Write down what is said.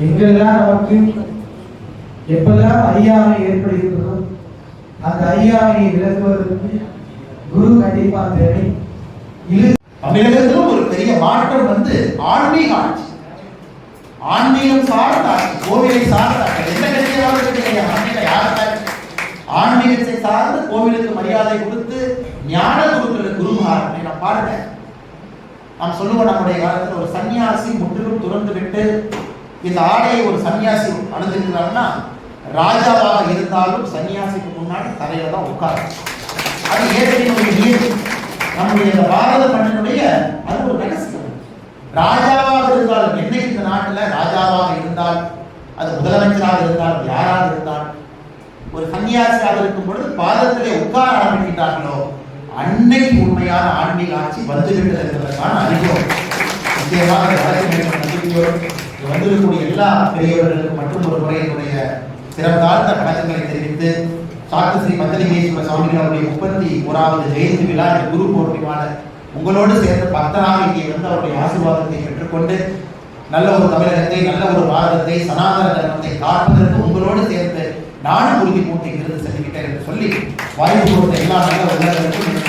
எங்கெல்லாம் நமக்கு எப்பெல்லாம் அறியாமை ஏற்படுகிறதோ அந்த அறியாமையை விளக்குவதற்கு குரு கண்டிப்பா தேவை. தமிழகத்திலும் ஒரு பெரிய மாற்றம் வந்து ஆன்மீக ஆட்சி, ஆன்மீகம் சார்ந்த ஆட்சி, கோவிலை சார்ந்த எந்த கட்சியாக ஆன்மீகத்தை சார்ந்து கோவிலுக்கு மரியாதை கொடுத்து ஞான குருக்களுக்கு குருமார் நான் பாருங்க. நாம் சொல்லுவோம், நம்முடைய காலத்தில் ஒரு சன்னியாசி முற்றிலும் துறந்து விட்டு இந்த ஆடையை ஒரு சன்னியாசி அணிந்திருக்கிறார்னா ராஜாவாக இருந்தாலும் சன்னியாசிக்கு முன்னாடி தரையில தான் உட்காரு. அது இயற்கையினுடைய நியதி. நம்முடைய இந்த பாரத மண்ணினுடைய அது ஒரு ரகசியம். ராஜாவாக இருந்தாலும் என்னைக்கு இந்த நாட்டில் ராஜாவாக இருந்தால், அது முதலமைச்சராக இருந்தால், யாராக இருந்தால், ஒரு சன்னியாசியாக இருக்கும் பொழுது பாதத்திலே உட்கார ஆரம்பிக்கின்றார்களோ அன்னைக்கு உண்மையான ஆன்மீக ஆட்சி வந்துவிட்டது என்பதற்கான அறிவோம். முக்கியமாக வந்திருக்கக்கூடிய எல்லா பெரியவர்களுக்கும் மற்றும் ஒரு முறை என்னுடைய சிறந்தாழ்ந்த வணக்கங்களை தெரிவித்து, சாத்து ஸ்ரீ பத்தலிங்கேஸ்வர சுவாமிகளுடைய 31வது ஜெயந்தி விழா குரு பௌர்ணிமான உங்களோடு சேர்ந்து பக்தனாக இங்கே வந்து அவருடைய ஆசீர்வாதத்தை பெற்றுக்கொண்டு நல்ல ஒரு தமிழகத்தை, நல்ல ஒரு பாரதத்தை, சனாதன தர்மத்தை காப்பதற்கு உங்களோடு சேர்ந்து நானும் உறுதி பூட்டி இங்கிருந்து செல்கிறேன் என்று சொல்லி வாய்ப்பு கொடுத்த எல்லா நல்ல உள்ளவர்களுக்கும்